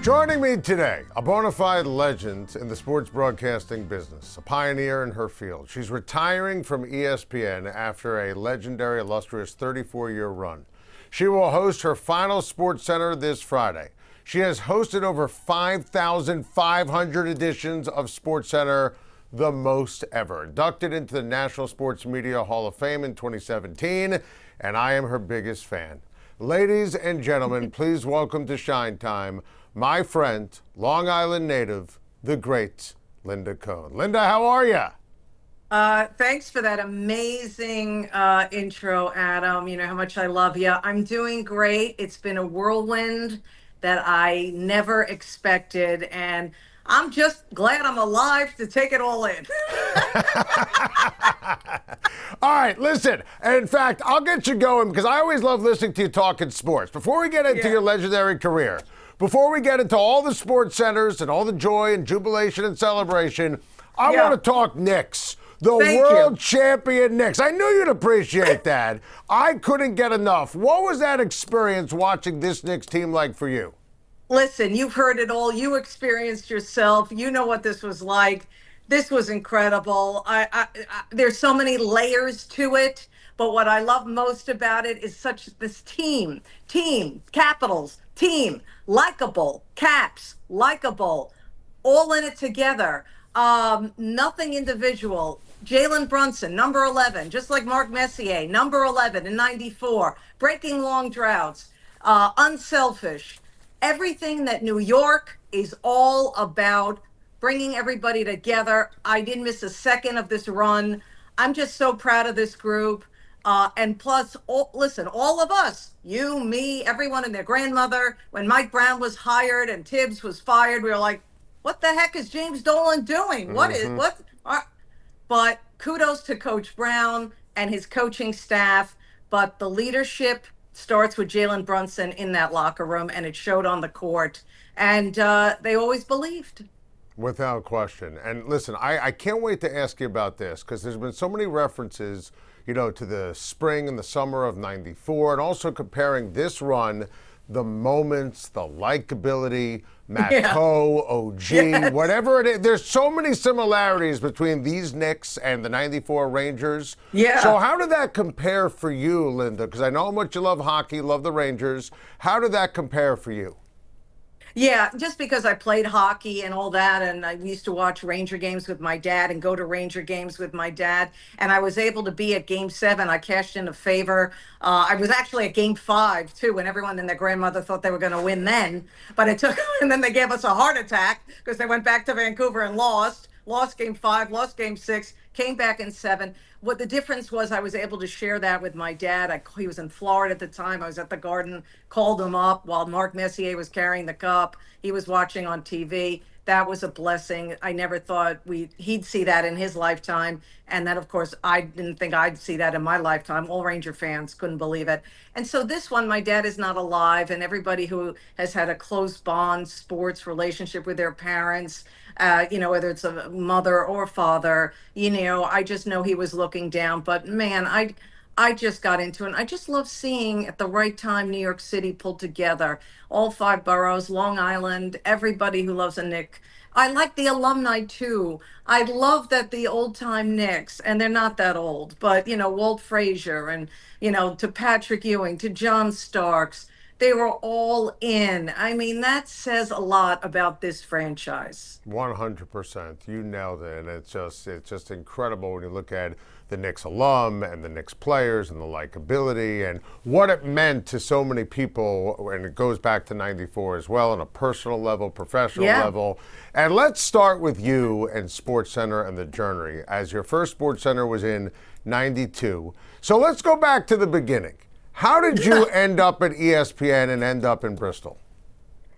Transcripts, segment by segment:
Joining me today, a bona fide legend in the sports broadcasting business, a pioneer in her field. She's retiring from ESPN after a legendary, illustrious 34-year run. She will host her final SportsCenter this Friday. She has hosted over 5,500 editions of SportsCenter, the most ever. Inducted into the National Sports Media Hall of Fame in 2017, and I am her biggest fan. Ladies and gentlemen, please welcome to Shine Time, my friend, Long Island native, the great Linda Cohn. Linda, how are you? Thanks for that amazing intro, Adam. You know how much I love you. I'm doing great. It's been a whirlwind that I never expected, and I'm just glad I'm alive to take it all in. All right, listen. In fact, I'll get you going because I always love listening to you talking sports. Before we get into your legendary career, before we get into all the sports centers and all the joy and jubilation and celebration, I want to talk Knicks. The world champion Knicks. I knew you'd appreciate that. I couldn't get enough. What was that experience watching this Knicks team like for you? Listen, you've heard it all. You experienced yourself. You know what this was like. This was incredible. There's so many layers to it. But what I love most about it is this team, capitals, team, likable, caps, likable, all in it together. Nothing individual. Jalen Brunson, number 11, just like Mark Messier, number 11 in 94, breaking long droughts, unselfish. Everything that New York is all about, bringing everybody together. I didn't miss a second of this run. I'm just so proud of this group. And plus, all of us, you, me, everyone and their grandmother, when Mike Brown was hired and Tibbs was fired, we were like, what the heck is James Dolan doing? But kudos to Coach Brown and his coaching staff. But the leadership starts with Jalen Brunson in that locker room, and it showed on the court. And they always believed. Without question. And listen, I can't wait to ask you about this because there's been so many references, you know, to the spring and the summer of '94, and also comparing this run, the moments, the likability, Matteau, OG, whatever it is. There's so many similarities between these Knicks and the '94 Rangers. Yeah. So how did that compare for you, Linda? Because I know how much you love hockey, love the Rangers. How did that compare for you? Yeah, just because I played hockey and all that, and I used to watch Ranger games with my dad and go to Ranger games with my dad, and I was able to be at Game 7. I cashed in a favor. I was actually at Game 5, too, when everyone and their grandmother thought they were going to win then. But it took, and then they gave us a heart attack because they went back to Vancouver and lost Game 5, lost Game 6, came back in 7. What the difference was, I was able to share that with my dad. He was in Florida at the time. I was at the Garden, called him up while Mark Messier was carrying the cup. He was watching on TV. That was a blessing. I never thought he'd see that in his lifetime. And then, of course, I didn't think I'd see that in my lifetime. All Ranger fans couldn't believe it. And so this one, my dad is not alive, and everybody who has had a close bond, sports relationship with their parents, you know, whether it's a mother or father, you know, I just know he was looking down. But man, I just got into it. And I just love seeing at the right time New York City pulled together, all 5 boroughs, Long Island, everybody who loves a Knick. I like the alumni too. I love that the old time Knicks, and they're not that old, but you know, Walt Frazier and, you know, to Patrick Ewing, to John Starks, they were all in. I mean, that says a lot about this franchise. 100%. You nailed it. And it's just incredible when you look at the Knicks alum and the Knicks players and the likability and what it meant to so many people. And it goes back to '94 as well on a personal level, professional level. And let's start with you and SportsCenter and the journey, as your first SportsCenter was in '92. So let's go back to the beginning. How did you end up at ESPN and end up in Bristol?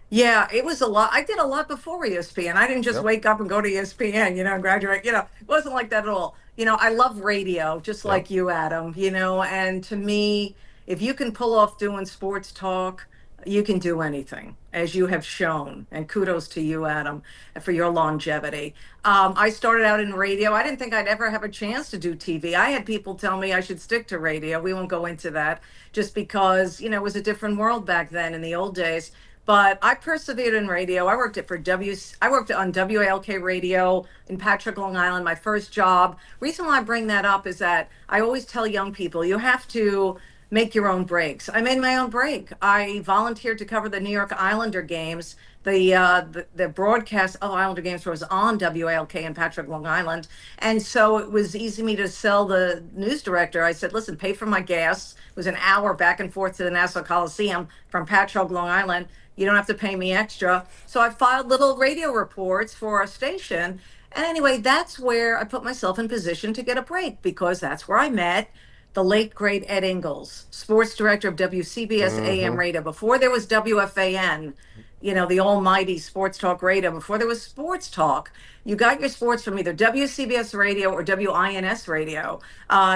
Yeah, it was a lot. I did a lot before ESPN. I didn't just wake up and go to ESPN, you know, and graduate. You know, it wasn't like that at all. You know, I love radio, just like you, Adam, you know, and to me, if you can pull off doing sports talk, you can do anything, as you have shown. And kudos to you, Adam, for your longevity. I started out in radio. I didn't think I'd ever have a chance to do TV. I had people tell me I should stick to radio. We won't go into that just because, you know, it was a different world back then in the old days. But I persevered in radio. I worked on WALK radio in Patrick, Long Island, my first job. Reason why I bring that up is that I always tell young people, you have to make your own breaks. I made my own break. I volunteered to cover the New York Islander games. The broadcast of Islander games was on WALK in Patrick, Long Island. And so it was easy for me to sell the news director. I said, listen, pay for my gas. It was an hour back and forth to the Nassau Coliseum from Patrick, Long Island. You don't have to pay me extra. So I filed little radio reports for our station. And anyway, that's where I put myself in position to get a break, because that's where I met the late great Ed Ingles, sports director of WCBS AM radio. Before there was WFAN, the almighty sports talk radio, before there was sports talk, you got your sports from either WCBS radio or WINS radio,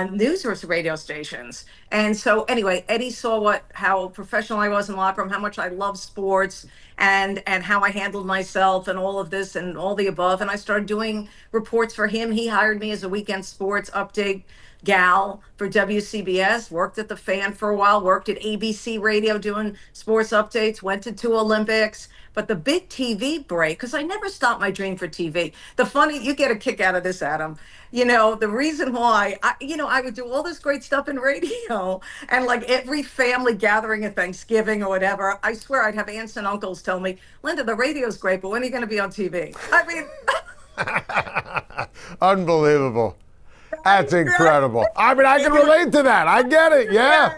news radio stations. And so anyway, Eddie saw how professional I was in the locker room, how much I love sports, and how I handled myself and all of this and all the above. And I started doing reports for him. He hired me as a weekend sports update gal for WCBS, worked at the Fan for a while, worked at ABC radio doing sports updates, went to 2 Olympics. But the big TV break, because I never stopped my dream for TV. You get a kick out of this, Adam. The reason why, I would do all this great stuff in radio, and like every family gathering at Thanksgiving or whatever, I swear I'd have aunts and uncles tell me, Linda, the radio's great, but when are you going to be on TV? I mean, unbelievable. That's incredible. I mean, I can relate to that. I get it. Yeah.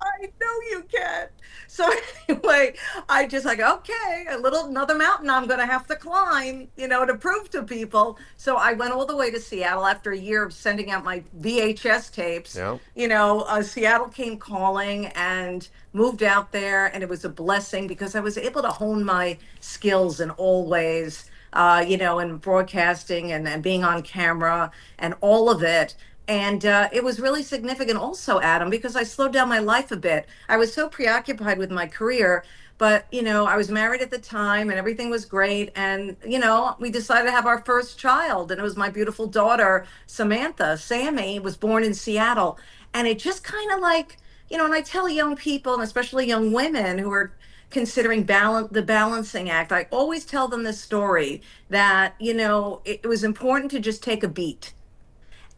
I know you can. So anyway, I just okay, another mountain I'm going to have to climb, to prove to people. So I went all the way to Seattle after a year of sending out my VHS tapes. Yeah. Seattle came calling and moved out there, and it was a blessing because I was able to hone my skills in all ways. In broadcasting and being on camera and all of it. And it was really significant also, Adam, because I slowed down my life a bit. I was so preoccupied with my career, but, I was married at the time and everything was great. And, we decided to have our first child, and it was my beautiful daughter, Samantha. Sammy was born in Seattle. And it just kind of and I tell young people, and especially young women who are considering the balancing act, I always tell them this story that, it was important to just take a beat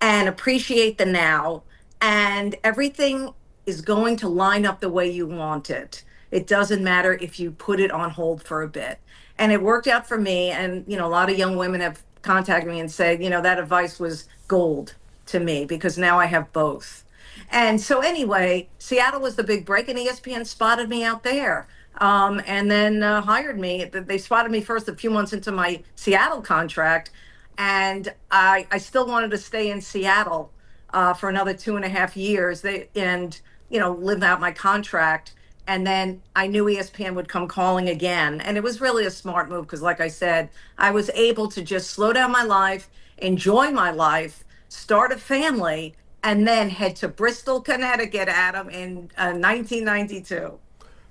and appreciate the now, and everything is going to line up the way you want it. It doesn't matter if you put it on hold for a bit. And it worked out for me. And, a lot of young women have contacted me and said, that advice was gold to me, because now I have both. And so anyway, Seattle was the big break, and ESPN spotted me out there. And then hired me. They spotted me first a few months into my Seattle contract, and I still wanted to stay in Seattle for another 2.5 years. Live out my contract. And then I knew ESPN would come calling again, and it was really a smart move because, like I said, I was able to just slow down my life, enjoy my life, start a family, and then head to Bristol, Connecticut, Adam, in 1992.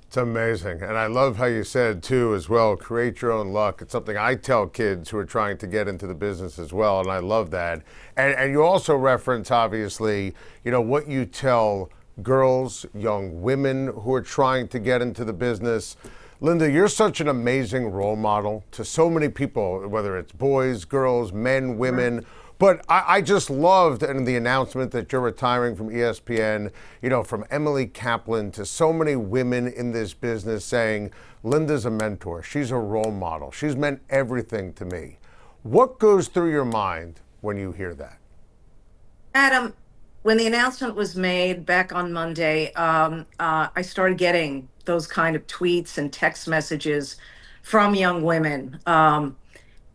It's amazing. And I love how you said, too, as well, create your own luck. It's something I tell kids who are trying to get into the business as well, and I love that. And you also reference, obviously, what you tell girls, young women who are trying to get into the business. Linda, you're such an amazing role model to so many people, whether it's boys, girls, men, women. But I just loved the announcement that you're retiring from ESPN, from Emily Kaplan to so many women in this business saying, Linda's a mentor. She's a role model. She's meant everything to me. What goes through your mind when you hear that? Adam, when the announcement was made back on Monday, I started getting those kind of tweets and text messages from young women.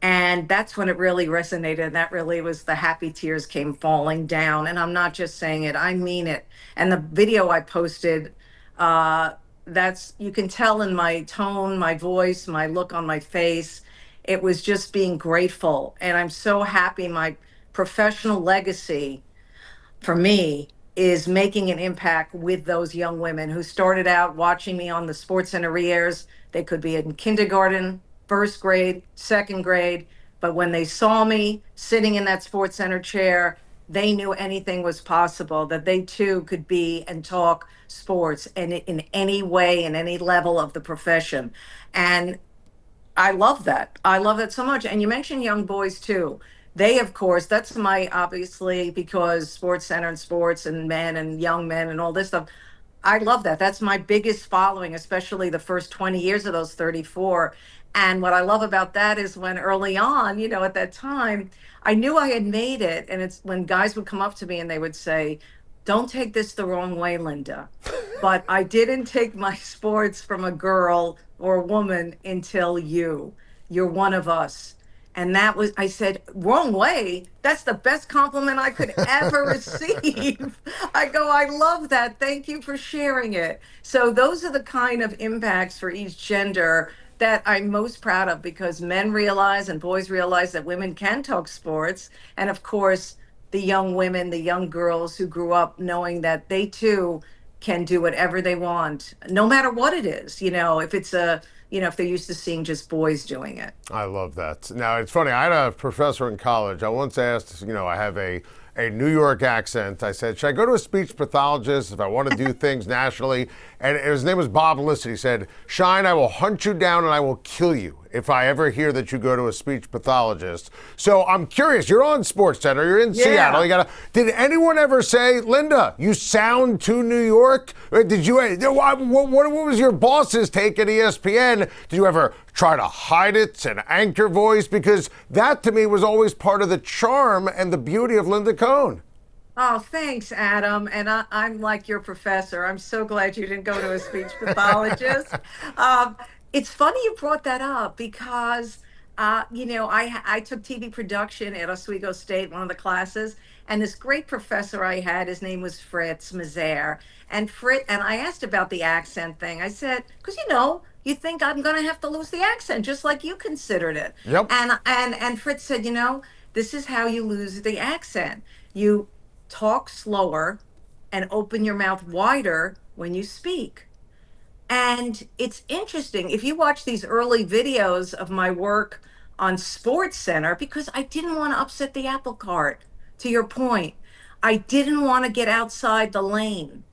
And that's when it really resonated. That really was the happy tears came falling down. And I'm not just saying it, I mean it. And the video I posted, you can tell in my tone, my voice, my look on my face, it was just being grateful. And I'm so happy my professional legacy for me is making an impact with those young women who started out watching me on the SportsCenter re-airs. They could be in kindergarten, first grade, second grade, but when they saw me sitting in that SportsCenter chair, they knew anything was possible, that they too could be and talk sports and in any way, in any level of the profession. And I love that. I love that so much. And you mentioned young boys too. They, of course, that's my obviously because Sports Center and sports and men and young men and all this stuff. I love that. That's my biggest following, especially the first 20 years of those 34. And what I love about that is when early on, at that time, I knew I had made it. And it's when guys would come up to me and they would say, "Don't take this the wrong way, Linda, but I didn't take my sports from a girl or a woman until you. You're one of us." And that was, I said, "Wrong way? That's the best compliment I could ever receive." I go, "I love that. Thank you for sharing it." So those are the kind of impacts for each gender that I'm most proud of, because men realize and boys realize that women can talk sports. And of course, the young women, the young girls who grew up knowing that they too can do whatever they want, no matter what it is, if it's if they're used to seeing just boys doing it. I love that. Now, it's funny. I had a professor in college. I once asked, I have a New York accent. I said, should I go to a speech pathologist if I want to do things nationally? And his name was Bob Lissett. He said, Schein, I will hunt you down and I will kill you if I ever hear that you go to a speech pathologist. So I'm curious, you're on SportsCenter, you're in Seattle. Did anyone ever say, Linda, you sound too New York? Or did you, what was your boss's take at ESPN? Did you ever try to hide it, an anchor voice? Because that to me was always part of the charm and the beauty of Linda Cohn. Oh, thanks, Adam. And I'm like your professor. I'm so glad you didn't go to a speech pathologist. It's funny you brought that up because, I took TV production at Oswego State, one of the classes, and this great professor I had, his name was Fritz Mazer. And I asked about the accent thing. I said, because, you think I'm going to have to lose the accent, just like you considered it. Yep. And Fritz said, this is how you lose the accent. You talk slower and open your mouth wider when you speak. And it's interesting if you watch these early videos of my work on SportsCenter, because I didn't want to upset the apple cart. To your point, I didn't want to get outside the lane.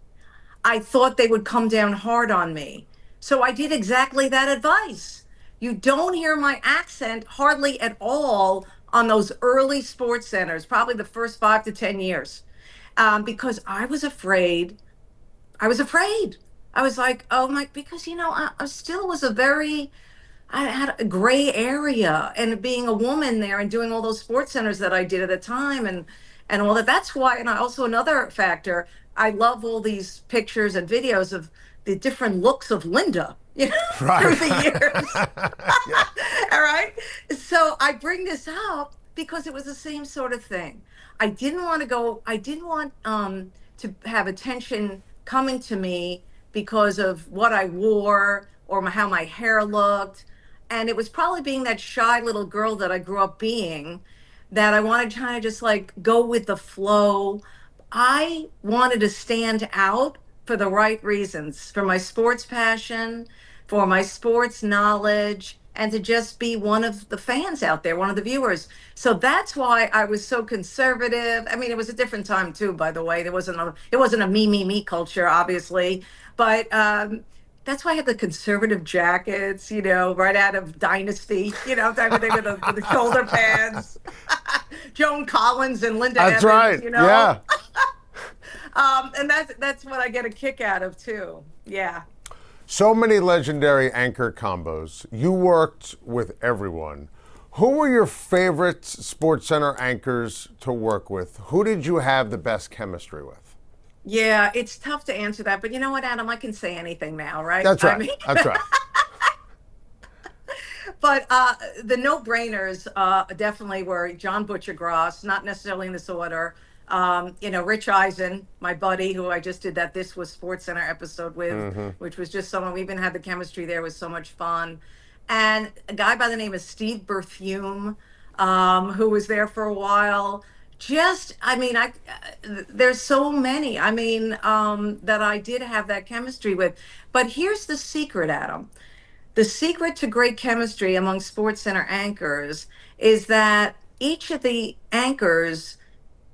I thought they would come down hard on me. So I did exactly that advice. You don't hear my accent hardly at all on those early sports centers, probably the first 5 to 10 years, because I was afraid. I was afraid. I was like, oh my, because, I still was I had a gray area, and being a woman there and doing all those sports centers that I did at the time and all that. That's why, and also another factor, I love all these pictures and videos of the different looks of Linda, Right. through the years. Yeah. All right. So I bring this up because it was the same sort of thing. I didn't want to have attention coming to me because of what I wore or how my hair looked. And it was probably being that shy little girl that I grew up being, that I wanted to kind of just like go with the flow. I wanted to stand out for the right reasons, for my sports passion, for my sports knowledge, and to just be one of the fans out there, one of the viewers. So that's why I was so conservative. I mean, it was a different time too, by the way. It wasn't a me culture, obviously, but that's why I had the conservative jackets, right out of Dynasty, type of thing with the shoulder pads. Joan Collins and Linda That's Evans, right. Yeah. And that's what I get a kick out of too. Yeah. So many legendary anchor combos. You worked with everyone. Who were your favorite SportsCenter anchors to work with? Who did you have the best chemistry with? Yeah, it's tough to answer that, but you know what, Adam? I can say anything now, right? That's right. I mean, That's right. but the no-brainers definitely were John Butcher Gross, not necessarily in this order. Rich Eisen, my buddy, who I just did that This Was SportsCenter episode with, which was just someone, we even had the chemistry there, was so much fun. And a guy by the name of Steve Berthume, who was there for a while. There's so many, that I did have that chemistry with. But here's the secret, Adam. The secret to great chemistry among SportsCenter anchors is that each of the anchors,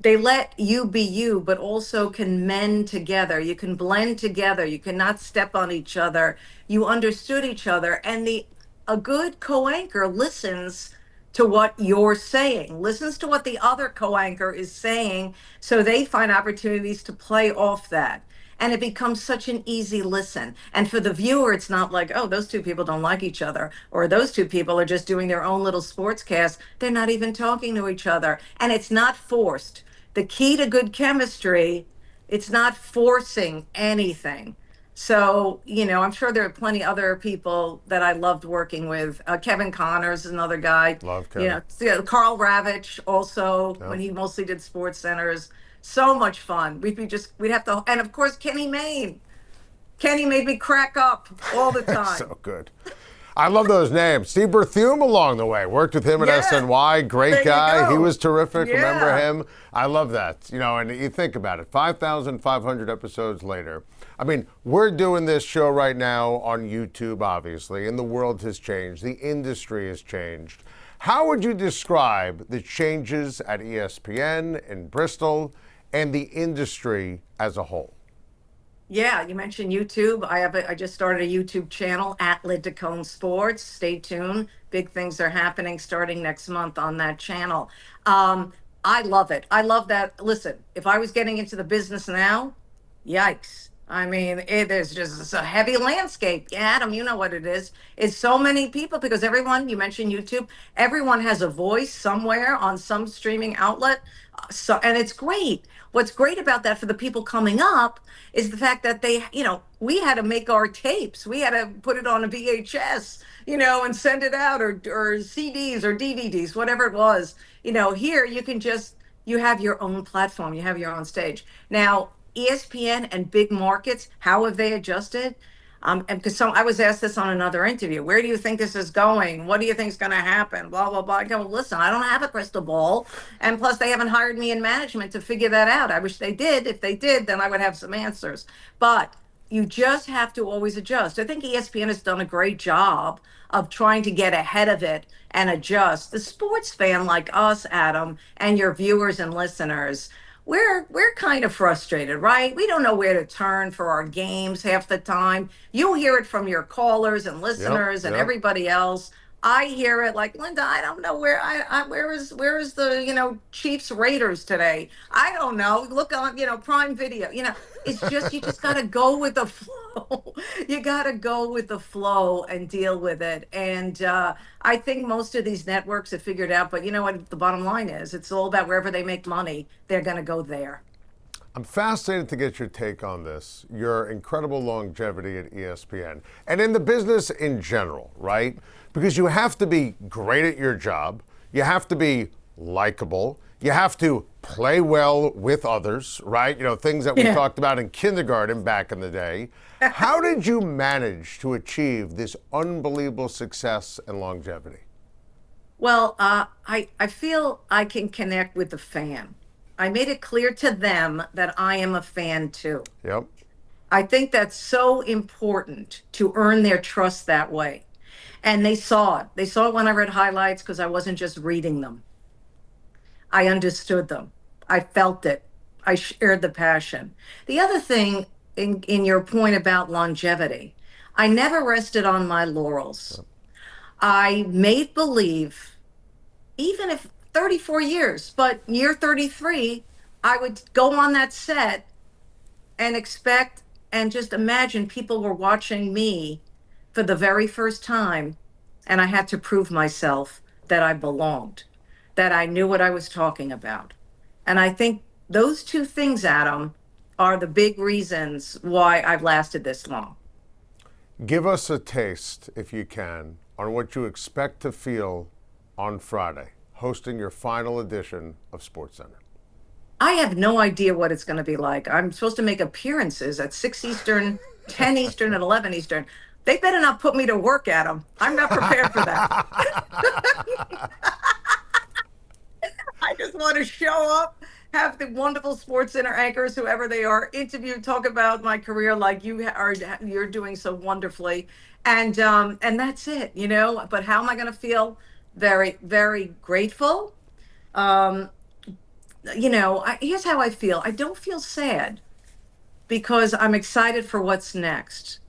They let you be you, but also can mend together. You can blend together. You cannot step on each other. You understood each other. And a good co-anchor listens to what you're saying, listens to what the other co-anchor is saying, so they find opportunities to play off that. And it becomes such an easy listen. And for the viewer, it's not like, oh, those two people don't like each other, or those two people are just doing their own little sportscast. They're not even talking to each other. And it's not forced. The key to good chemistry, it's not forcing anything. So, I'm sure there are plenty other people that I loved working with. Kevin Connors is another guy. Love Kevin. Carl Ravitch also, Yep. when he mostly did sports centers. So much fun. We'd have to, and of course, Kenny Mayne. Kenny made me crack up all the time. So good. I love those names. Steve Berthume along the way. Worked with him at Yeah. SNY. There Great you guy. go. He was terrific. Yeah. Remember him? I love that. And you think about it. 5,500 episodes later. I mean, we're doing this show right now on YouTube, obviously, and the world has changed. The industry has changed. How would you describe the changes at ESPN in Bristol and the industry as a whole? Yeah, you mentioned YouTube. I just started a YouTube channel at Linda Cohn Sports. Stay tuned. Big things are happening starting next month on that channel. I love it. I love that. Listen, if I was getting into the business now, yikes. I mean, it's a heavy landscape. Yeah, Adam, you know what it is. It's so many people because everyone, you mentioned YouTube, everyone has a voice somewhere on some streaming outlet. And it's great. What's great about that for the people coming up is the fact that we had to make our tapes. We had to put it on a VHS, and send it out or CDs or DVDs, whatever it was. Here you have your own platform. You have your own stage. Now, ESPN and big markets, how have they adjusted? And because I was asked this on another interview, where do you think this is going? What do you think is going to happen? Blah, blah, blah. I go, listen, I don't have a crystal ball. And plus, they haven't hired me in management to figure that out. I wish they did. If they did, then I would have some answers. But you just have to always adjust. I think ESPN has done a great job of trying to get ahead of it and adjust. The sports fan like us, Adam, and your viewers and listeners, we're kind of frustrated, right? We don't know where to turn for our games half the time. You'll hear it from your callers and listeners and everybody else. I hear it like, Linda, I don't know where is the Chiefs Raiders today? I don't know. Look on Prime Video. It's just you just got to go with the flow. You got to go with the flow and deal with it. And I think most of these networks have figured out. But you know what the bottom line is? It's all about wherever they make money, they're going to go there. I'm fascinated to get your take on this, your incredible longevity at ESPN and in the business in general, right? Because you have to be great at your job. You have to be likable. You have to play well with others, right? Things that we talked about in kindergarten back in the day. How did you manage to achieve this unbelievable success and longevity? Well, I feel I can connect with the fan. I made it clear to them that I am a fan too. Yep. I think that's so important to earn their trust that way. And they saw it. They saw it when I read highlights because I wasn't just reading them. I understood them. I felt it. I shared the passion. The other thing in your point about longevity, I never rested on my laurels. Yep. I made believe, even if 34 years, but year 33, I would go on that set and expect and just imagine people were watching me for the very first time. And I had to prove myself that I belonged, that I knew what I was talking about. And I think those two things, Adam, are the big reasons why I've lasted this long. Give us a taste, if you can, on what you expect to feel on Friday, hosting your final edition of SportsCenter. I have no idea what it's going to be like. I'm supposed to make appearances at 6 Eastern, 10 Eastern, and 11 Eastern. They better not put me to work, Adam. I'm not prepared for that. I just want to show up, have the wonderful SportsCenter anchors, whoever they are, interview, talk about my career like you're doing so wonderfully, and that's it, But how am I going to feel? Very, very grateful. here's how I feel. I don't feel sad because I'm excited for what's next.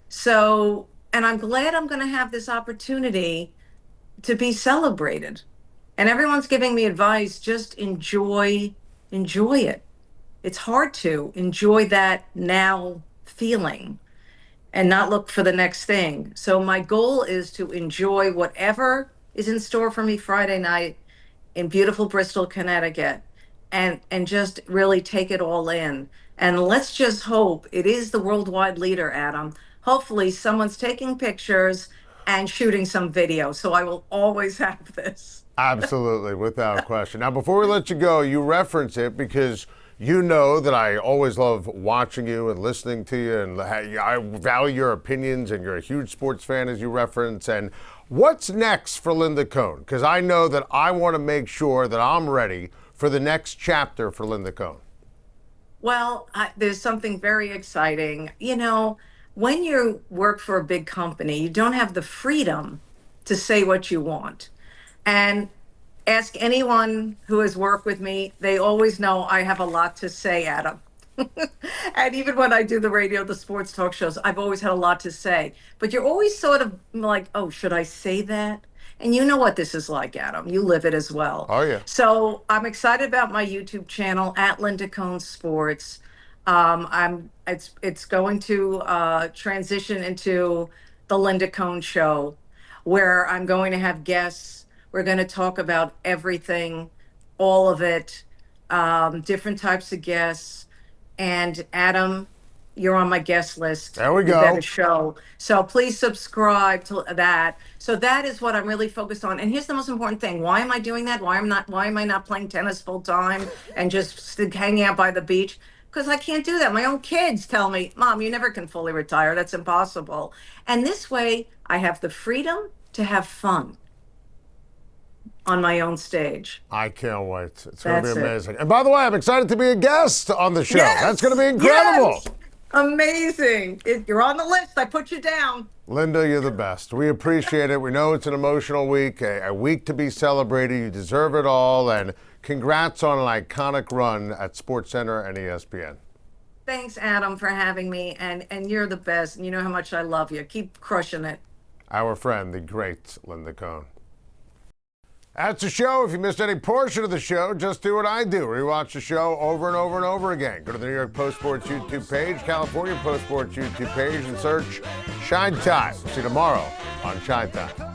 So, and I'm glad I'm going to have this opportunity to be celebrated. And everyone's giving me advice, just enjoy it. It's hard to enjoy that now feeling and not look for the next thing. So my goal is to enjoy whatever is in store for me Friday night in beautiful Bristol, Connecticut, and just really take it all in. And let's just hope it is the worldwide leader, Adam. Hopefully someone's taking pictures and shooting some video. So I will always have this. Absolutely, without question. Now, before we let you go, you reference it because you know that I always love watching you and listening to you, and I value your opinions, and you're a huge sports fan, as you reference. And what's next for Linda Cohn? Because I know that I want to make sure that I'm ready for the next chapter for Linda Cohn. Well, there's something very exciting. When you work for a big company, you don't have the freedom to say what you want. And ask anyone who has worked with me, they always know I have a lot to say, Adam. And even when I do the radio, the sports talk shows, I've always had a lot to say. But you're always sort of like, oh, should I say that? And you know what this is like, Adam. You live it as well. Oh, yeah. So I'm excited about my YouTube channel at Linda Cohn Sports. It's going to transition into the Linda Cohn Show, where I'm going to have guests. We're going to talk about everything, all of it, different types of guests. And Adam, you're on my guest list. There we go. You better show. So please subscribe to that. So that is what I'm really focused on. And here's the most important thing. Why am I doing that? Why am I not playing tennis full time and just hanging out by the beach? Because I can't do that. My own kids tell me, Mom, you never can fully retire. That's impossible. And this way, I have the freedom to have fun on my own stage. I can't wait. It's going to be amazing. And by the way, I'm excited to be a guest on the show. Yes! That's going to be incredible. Yes! Amazing. You're on the list. I put you down. Linda, you're the best. We appreciate it. We know it's an emotional week, a week to be celebrated. You deserve it all. And congrats on an iconic run at SportsCenter and ESPN. Thanks, Adam, for having me. And you're the best. And you know how much I love you. Keep crushing it. Our friend, the great Linda Cohn. That's the show. If you missed any portion of the show, just do what I do. Rewatch the show over and over and over again. Go to the New York Post Sports YouTube page, California Post Sports YouTube page, and search Shine Time. See you tomorrow on Shine Time.